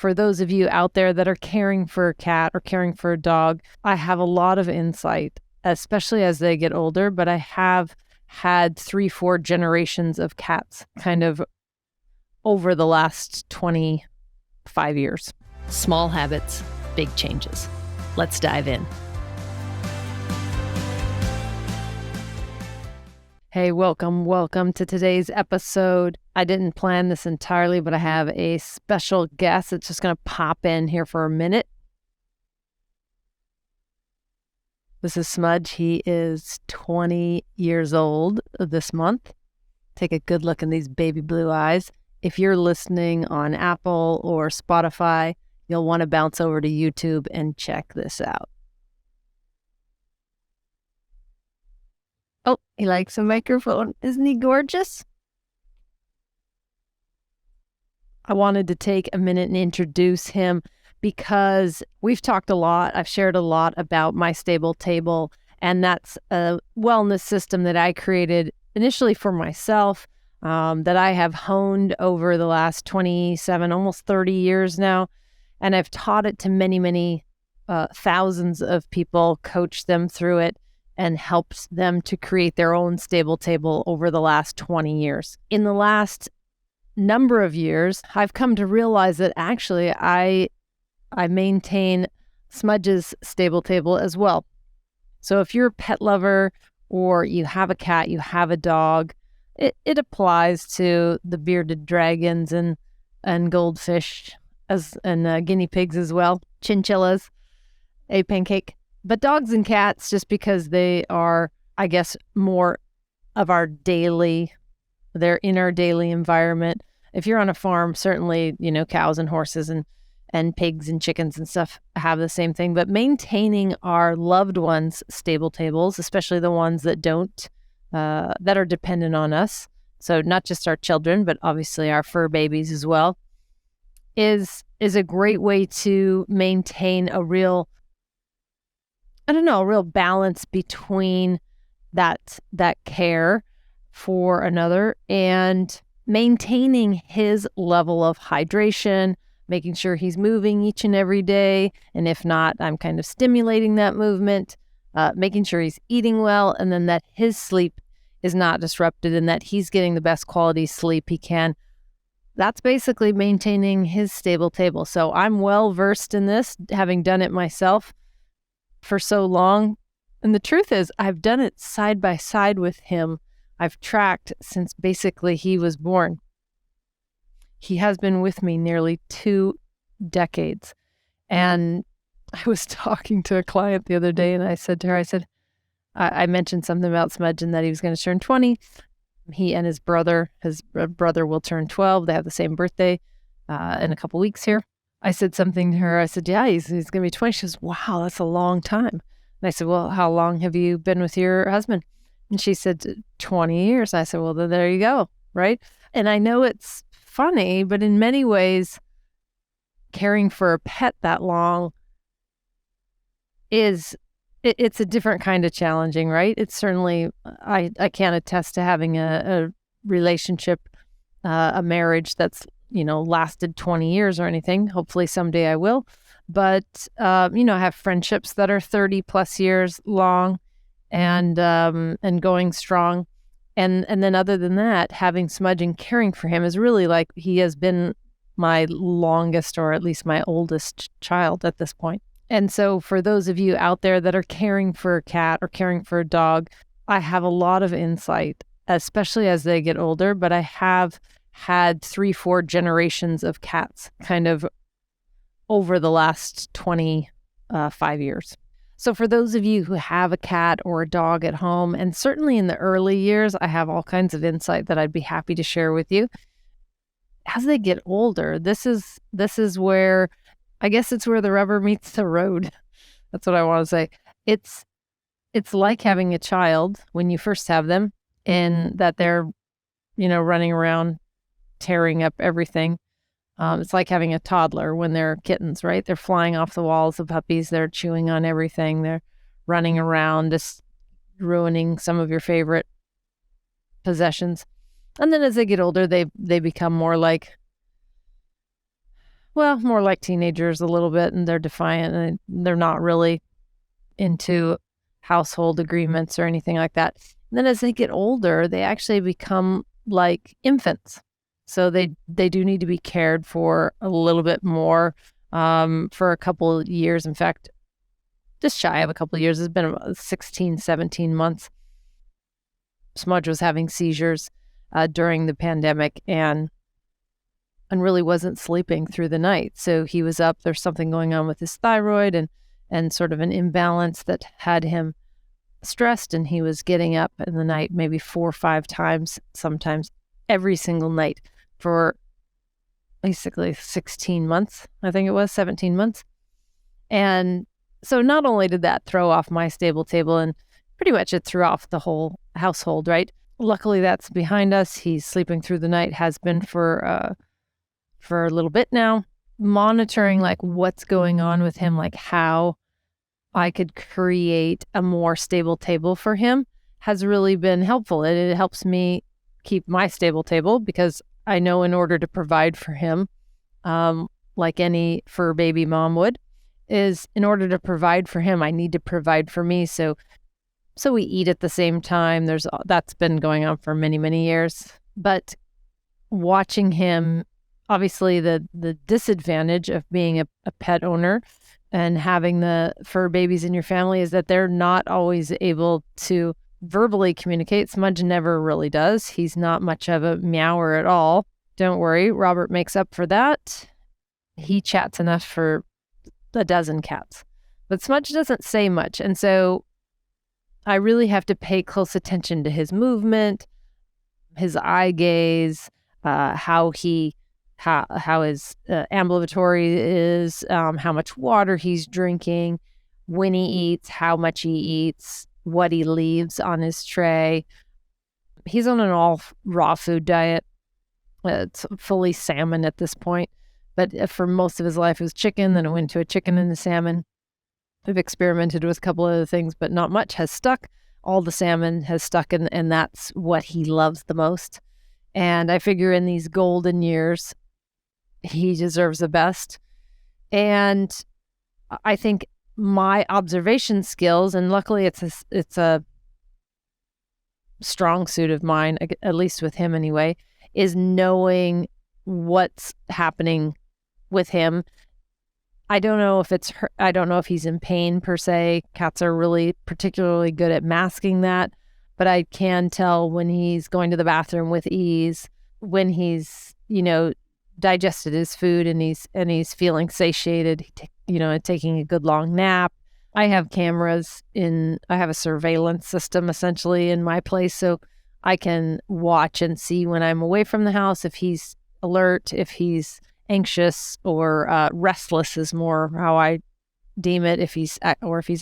for those of you out there that are caring for a cat or caring for a dog, I have a lot of insight, especially as they get older, but I have had 3-4 generations of cats kind of over the last 25 years. Small habits, big changes. Let's dive in. Hey, welcome to today's episode. I didn't plan this entirely, but I have a special guest that's just going to pop in here for a minute. This is Smudge. He is 20 years old this month. Take a good look in these baby blue eyes. If you're listening on Apple or Spotify, you'll want to bounce over to YouTube and check this out. Oh, he likes a microphone. Isn't he gorgeous? I wanted to take a minute and introduce him because we've talked a lot. I've shared a lot about my stable table, and that's a wellness system that I created initially for myself, that I have honed over the last 27, almost 30 years now. And I've taught it to many thousands of people, coached them through it, and helped them to create their own stable table over the last 20 years. In the last number of years, I've come to realize that actually I maintain Smudge's stable table as well. So if you're a pet lover or you have a cat, you have a dog, it applies to the bearded dragons and goldfish and guinea pigs as well, chinchillas, a pancake. But dogs and cats, just because they are, I guess, more of they're in our daily environment. If you're on a farm, certainly, cows and horses and pigs and chickens and stuff have the same thing. But maintaining our loved ones' stable tables, especially the ones that that are dependent on us, so not just our children, but obviously our fur babies as well, is a great way to maintain a real balance between that care for another and maintaining his level of hydration, making sure he's moving each and every day. And if not, I'm kind of stimulating that movement, making sure he's eating well, and then that his sleep is not disrupted and that he's getting the best quality sleep he can. That's basically maintaining his stable table. So I'm well versed in this, having done it myself for so long. And the truth is, I've done it side by side with him. I've tracked since basically he was born. He has been with me nearly 2 decades. And I was talking to a client the other day, and I said to her, I mentioned something about Smudge and that he was going to turn 20. He and his brother will turn 12. They have the same birthday in a couple weeks here. I said something to her. I said, yeah, he's going to be 20. She goes, wow, that's a long time. And I said, well, how long have you been with your husband? And she said, 20 years. I said, well, then there you go, right? And I know it's funny, but in many ways, caring for a pet that long it's a different kind of challenging, right? It's certainly, I can't attest to having a relationship, a marriage that's lasted 20 years or anything. Hopefully someday I will. But, I have friendships that are 30 plus years long and going strong. And then other than that, having Smudge and caring for him is really like he has been my longest, or at least my oldest child at this point. And so for those of you out there that are caring for a cat or caring for a dog, I have a lot of insight, especially as they get older, but I have had 3-4 generations of cats kind of over the last 25 years. So for those of you who have a cat or a dog at home, and certainly in the early years, I have all kinds of insight that I'd be happy to share with you. As they get older, this is where, I guess it's where the rubber meets the road. That's what I want to say. It's like having a child when you first have them, and that they're, running around tearing up everything. It's like having a toddler when they're kittens, right? They're flying off the walls, the puppies, they're chewing on everything. They're running around, just ruining some of your favorite possessions. And then as they get older, they become more like well, more like teenagers a little bit, and they're defiant, and they're not really into household agreements or anything like that. And then as they get older, they actually become like infants. So they do need to be cared for a little bit more for a couple of years. In fact, just shy of a couple of years. It's been about 16, 17 months. Smudge was having seizures during the pandemic and really wasn't sleeping through the night. So he was up. There's something going on with his thyroid and sort of an imbalance that had him stressed, and he was getting up in the night maybe 4 or 5 times, sometimes every single night for basically 16 months. I think it was 17 months. And so not only did that throw off my stable table, and pretty much it threw off the whole household, right? Luckily, that's behind us. He's sleeping through the night, has been for a little bit now, monitoring like what's going on with him, like how I could create a more stable table for him has really been helpful. It helps me keep my stable table because I know in order to provide for him, like any fur baby mom would, is in order to provide for him, I need to provide for me. So we eat at the same time. That's been going on for many, many years. But watching him, obviously the disadvantage of being a pet owner and having the fur babies in your family is that they're not always able to verbally communicate. Smudge never really does. He's not much of a meower at all. Don't worry, Robert makes up for that. He chats enough for a dozen cats. But Smudge doesn't say much. And so I really have to pay close attention to his movement, his eye gaze, how his ambulatory is, how much water he's drinking, when he eats, how much he eats, what he leaves on his tray. He's on an all raw food diet. It's fully salmon at this point. But for most of his life, it was chicken. Then it went to a chicken and a salmon. We've experimented with a couple other things, but not much has stuck. All the salmon has stuck, and that's what he loves the most. And I figure in these golden years, he deserves the best. And I think my observation skills, and luckily it's a strong suit of mine, at least with him anyway, is knowing what's happening with him. I don't know if he's in pain per se. Cats are really particularly good at masking that, but I can tell when he's going to the bathroom with ease, when he's, digested his food and he's feeling satiated, taking a good long nap. I have I have a surveillance system essentially in my place, so I can watch and see when I'm away from the house if he's alert, if he's anxious or restless is more how I deem it. If he's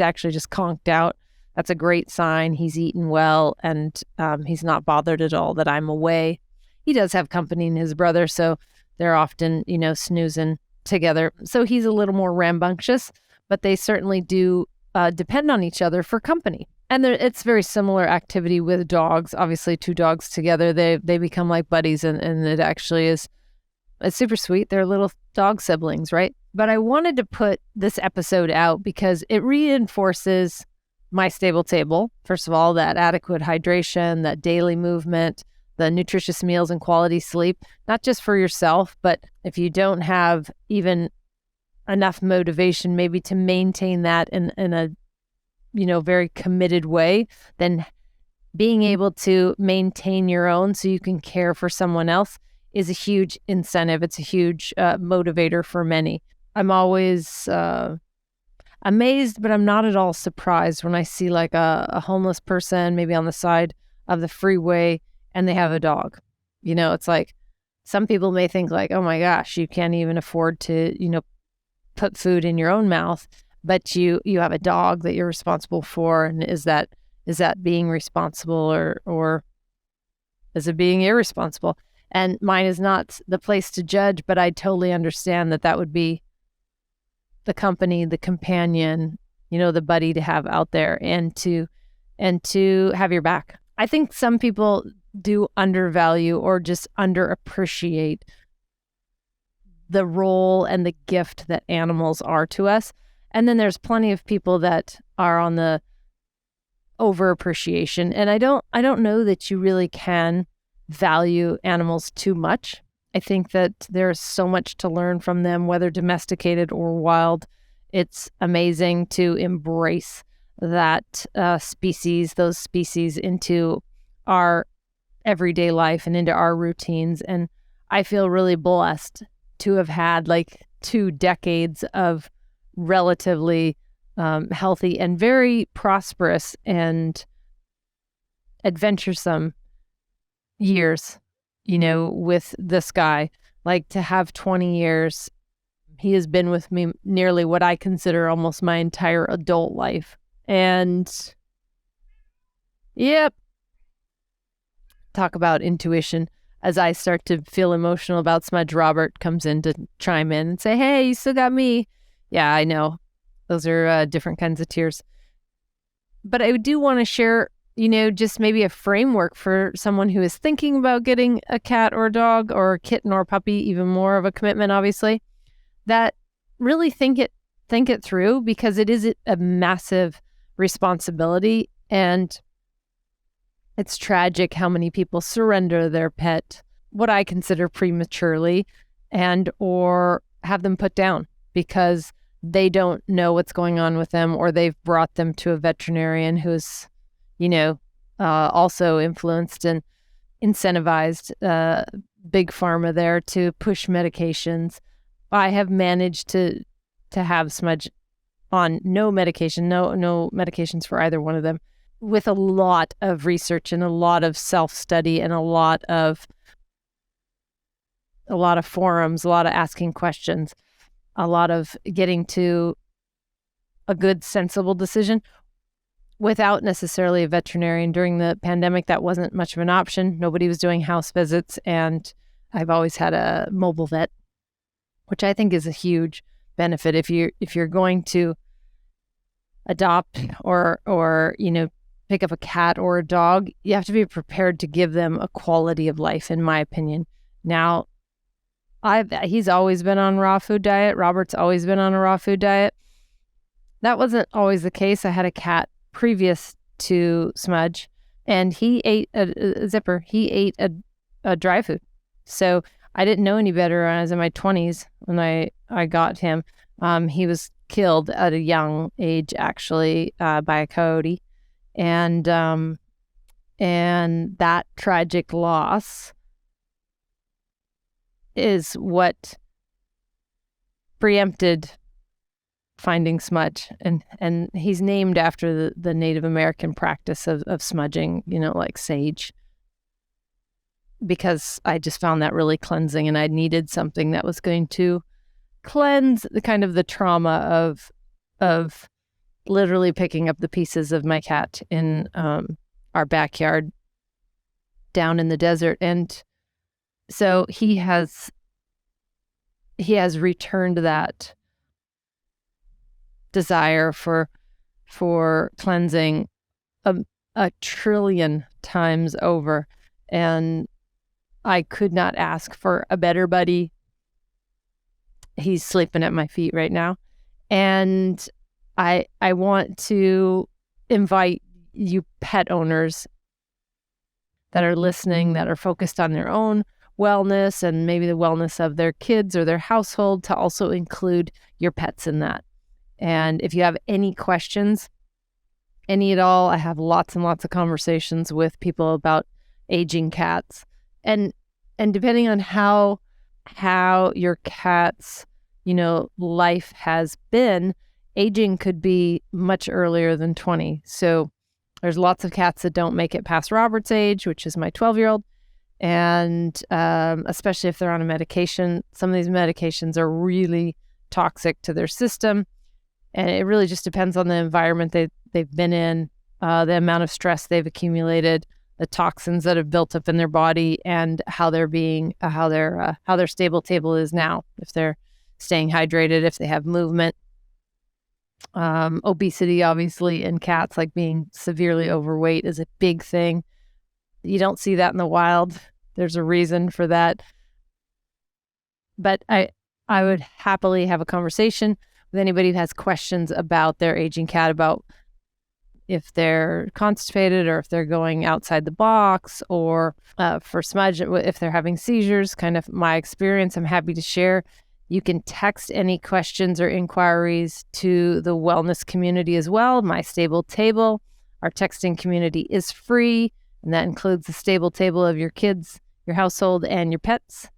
actually just conked out, that's a great sign. He's eaten well and he's not bothered at all that I'm away. He does have company in his brother, so they're often, snoozing together. So he's a little more rambunctious, but they certainly do depend on each other for company. And it's very similar activity with dogs. Obviously, 2 dogs together, they become like buddies, and it actually is. It's super sweet. They're little dog siblings, right? But I wanted to put this episode out because it reinforces my stable table. First of all, that adequate hydration, that daily movement, the nutritious meals and quality sleep, not just for yourself, but if you don't have even enough motivation maybe to maintain that in a very committed way, then being able to maintain your own so you can care for someone else is a huge incentive. It's a huge motivator for many. I'm always amazed, but I'm not at all surprised when I see like a homeless person maybe on the side of the freeway and they have a dog. It's like some people may think like, oh my gosh, you can't even afford to, put food in your own mouth, but you have a dog that you're responsible for. And is that being responsible or is it being irresponsible? And mine is not the place to judge, but I totally understand that would be the company, the companion, the buddy to have out there and to have your back. I think some people do undervalue or just underappreciate the role and the gift that animals are to us. And then there's plenty of people that are on the over appreciation. And I don't know that you really can value animals too much. I think that there's so much to learn from them, whether domesticated or wild. It's amazing to embrace that those species into our everyday life and into our routines. And I feel really blessed to have had like 2 decades of relatively healthy and very prosperous and adventuresome years, with this guy. Like, to have 20 years, he has been with me nearly what I consider almost my entire adult life. And yep, talk about intuition. As I start to feel emotional about Smudge, Robert comes in to chime in and say, hey, you still got me. Yeah, I know. Those are different kinds of tears. But I do want to share, just maybe a framework for someone who is thinking about getting a cat or a dog or a kitten or a puppy, even more of a commitment, obviously, that really think it through, because it is a massive responsibility. And it's tragic how many people surrender their pet, what I consider prematurely, and or have them put down because they don't know what's going on with them, or they've brought them to a veterinarian who's, also influenced and incentivized big pharma there to push medications. I have managed to have Smudge on no medication, no medications for either one of them, with a lot of research and a lot of self-study and a lot of forums, a lot of asking questions, a lot of getting to a good, sensible decision without necessarily a veterinarian. During the pandemic, that wasn't much of an option. Nobody was doing house visits, and I've always had a mobile vet, which I think is a huge benefit. If you're going to adopt or pick up a cat or a dog, you have to be prepared to give them a quality of life, in my opinion. Now, he's always been on raw food diet. Robert's always been on a raw food diet. That wasn't always the case. I had a cat previous to Smudge, and he ate a Zipper. He ate a dry food. So I didn't know any better when I was in my 20s when I got him. He was killed at a young age, actually, by a coyote. And that tragic loss is what preempted finding Smudge. And he's named after the Native American practice of smudging, like sage, because I just found that really cleansing, and I needed something that was going to cleanse the trauma of literally picking up the pieces of my cat in our backyard down in the desert. And so he has returned that desire for cleansing a trillion times over. And I could not ask for a better buddy. He's sleeping at my feet right now. And I want to invite you pet owners that are listening, that are focused on their own wellness and maybe the wellness of their kids or their household, to also include your pets in that. And if you have any questions, any at all, I have lots and lots of conversations with people about aging cats. And depending on how your cat's, life has been, aging could be much earlier than 20. So there's lots of cats that don't make it past Robert's age, which is my 12-year-old. And especially if they're on a medication, some of these medications are really toxic to their system. And it really just depends on the environment they've been in, the amount of stress they've accumulated, the toxins that have built up in their body, and how their stable table is now, if they're staying hydrated, if they have movement. Obesity, obviously, in cats, like being severely overweight, is a big thing. You don't see that in the wild. There's a reason for that. But I would happily have a conversation with anybody who has questions about their aging cat, about if they're constipated or if they're going outside the box, or for Smudge, if they're having seizures. Kind of my experience, I'm happy to share. You can text any questions or inquiries to the wellness community as well, My Stable Table. Our texting community is free, and that includes the stable table of your kids, your household, and your pets.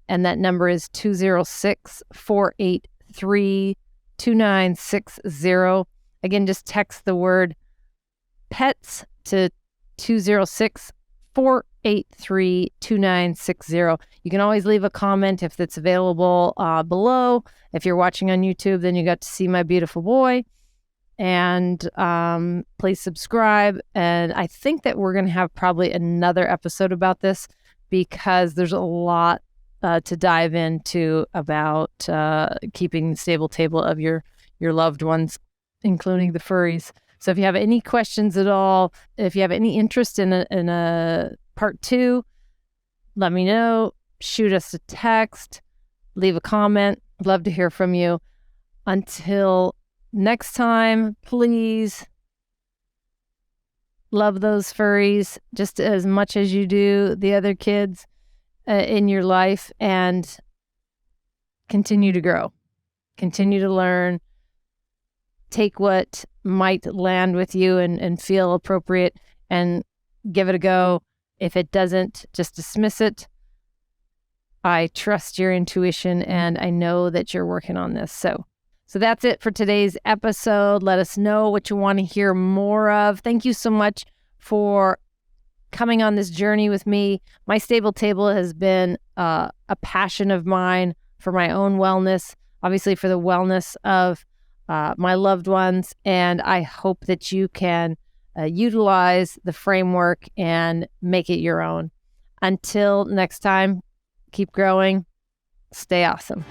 And that number is 206-483-2960. Again, just text the word pets to 206-483-2960. You can always leave a comment if it's available below. If you're watching on YouTube, then you got to see my beautiful boy. And please subscribe. And I think that we're going to have probably another episode about this, because there's a lot to dive into about keeping the stable table of your loved ones, including the furries. So if you have any questions at all, if you have any interest in a part 2, let me know. Shoot us a text, leave a comment. I'd love to hear from you. Until next time, please love those furries just as much as you do the other kids in your life, and continue to grow, continue to learn. Take what might land with you and feel appropriate, and give it a go. If it doesn't, just dismiss it. I trust your intuition, and I know that you're working on this. So that's it for today's episode. Let us know what you want to hear more of. Thank you so much for coming on this journey with me. My Stable Table has been a passion of mine for my own wellness, obviously for the wellness of my loved ones, and I hope that you can utilize the framework and make it your own. Until next time, keep growing, stay awesome.